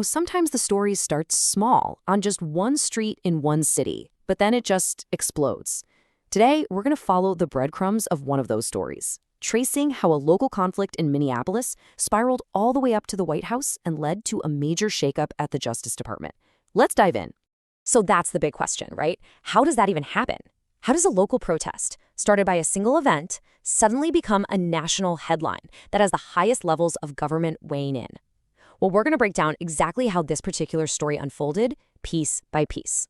Sometimes the story starts small, on just one street in one city, but then it just explodes. Today, we're going to follow the breadcrumbs of one of those stories, tracing how a local conflict in Minneapolis spiraled all the way up to the White House and led to a major shakeup at the Justice Department. Let's dive in. So that's the big question, right? How does that even happen? How does a local protest, started by a single event, suddenly become a national headline that has the highest levels of government weighing in? Well, we're going to break down exactly how this particular story unfolded, piece by piece.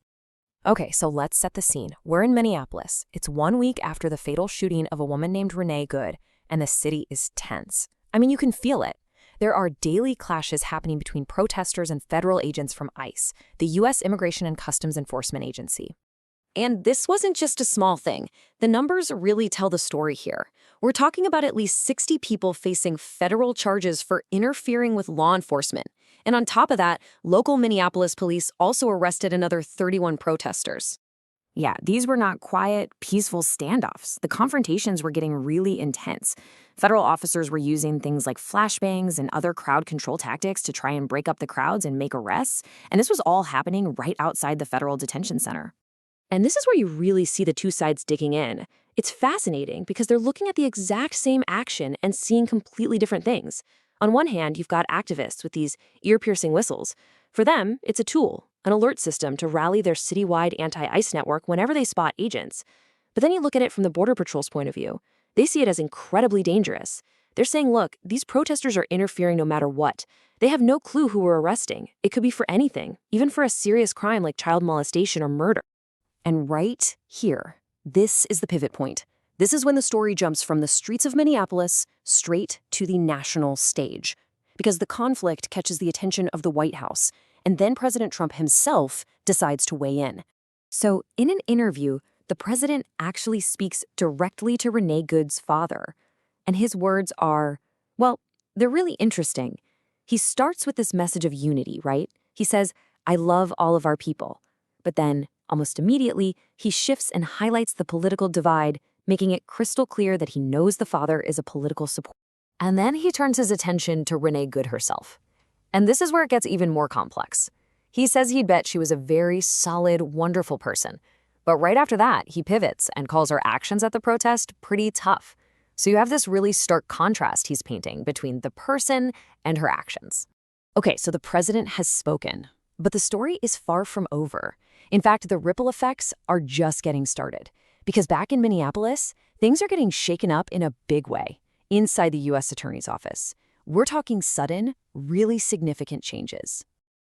Okay, so let's set the scene. We're in Minneapolis. It's 1 week after the fatal shooting of a woman named Renee Good, and the city is tense. I mean, you can feel it. There are daily clashes happening between protesters and federal agents from ICE, the U.S. Immigration and Customs Enforcement Agency. And this wasn't just a small thing. The numbers really tell the story here. We're talking about at least 60 people facing federal charges for interfering with law enforcement. And on top of that, local Minneapolis police also arrested another 31 protesters. Yeah, these were not quiet, peaceful standoffs. The confrontations were getting really intense. Federal officers were using things like flashbangs and other crowd control tactics to try and break up the crowds and make arrests. And this was all happening right outside the federal detention center. And this is where you really see the two sides digging in. It's fascinating because they're looking at the exact same action and seeing completely different things. On one hand, you've got activists with these ear-piercing whistles. For them, it's a tool, an alert system to rally their citywide anti-ICE network whenever they spot agents. But then you look at it from the Border Patrol's point of view. They see it as incredibly dangerous. They're saying, look, these protesters are interfering no matter what. They have no clue who we're arresting. It could be for anything, even for a serious crime like child molestation or murder. And right here, this is the pivot point. This is when the story jumps from the streets of Minneapolis straight to the national stage. Because the conflict catches the attention of the White House, and then President Trump himself decides to weigh in. So in an interview, the president actually speaks directly to Renee Good's father. And his words are, well, they're really interesting. He starts with this message of unity, right? He says, "I love all of our people." But then, almost immediately, he shifts and highlights the political divide, making it crystal clear that he knows the father is a political supporter. And then he turns his attention to Renee Good herself. And this is where it gets even more complex. He says he'd bet she was a very solid, wonderful person. But right after that, he pivots and calls her actions at the protest pretty tough. So you have this really stark contrast he's painting between the person and her actions. Okay, so the president has spoken, but the story is far from over. In fact, the ripple effects are just getting started. Because back in Minneapolis, things are getting shaken up in a big way inside the U.S. Attorney's Office. We're talking sudden, really significant changes.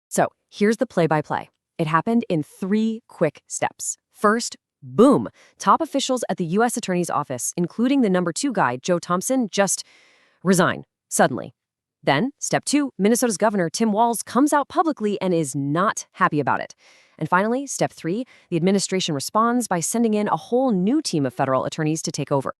So here's the play-by-play. It happened in 3 quick steps. First, boom, top officials at the U.S. Attorney's Office, including the number 2 guy, Joe Thompson, just resign suddenly. Then, step 2, Minnesota's governor, Tim Walz, comes out publicly and is not happy about it. And finally, step 3, the administration responds by sending in a whole new team of federal attorneys to take over.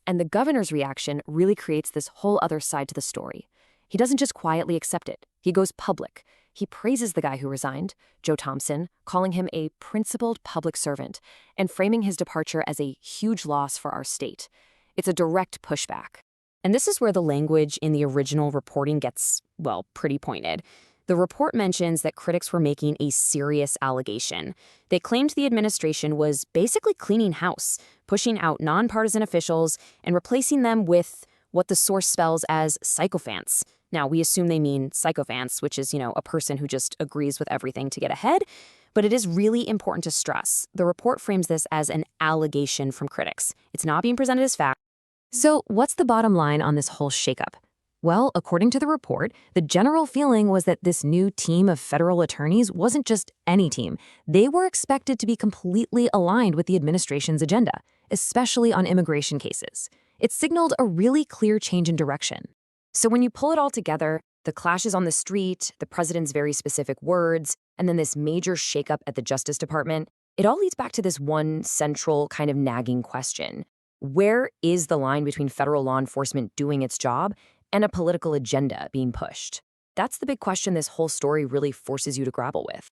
And the governor's reaction really creates this whole other side to the story. He doesn't just quietly accept it. He goes public. He praises the guy who resigned, Joe Thompson, calling him a principled public servant and framing his departure as a huge loss for our state. It's a direct pushback. And this is where the language in the original reporting gets, well, pretty pointed. The report mentions that critics were making a serious allegation. They claimed the administration was basically cleaning house, pushing out nonpartisan officials and replacing them with what the source spells as sycophants. Now, we assume they mean sycophants, which is, a person who just agrees with everything to get ahead. But it is really important to stress. The report frames this as an allegation from critics. It's not being presented as fact. So what's the bottom line on this whole shakeup? Well, according to the report, the general feeling was that this new team of federal attorneys wasn't just any team. They were expected to be completely aligned with the administration's agenda, especially on immigration cases. It signaled a really clear change in direction. So when you pull it all together, the clashes on the street, the president's very specific words, and then this major shakeup at the Justice Department, it all leads back to this one central kind of nagging question. Where is the line between federal law enforcement doing its job and a political agenda being pushed? That's the big question this whole story really forces you to grapple with.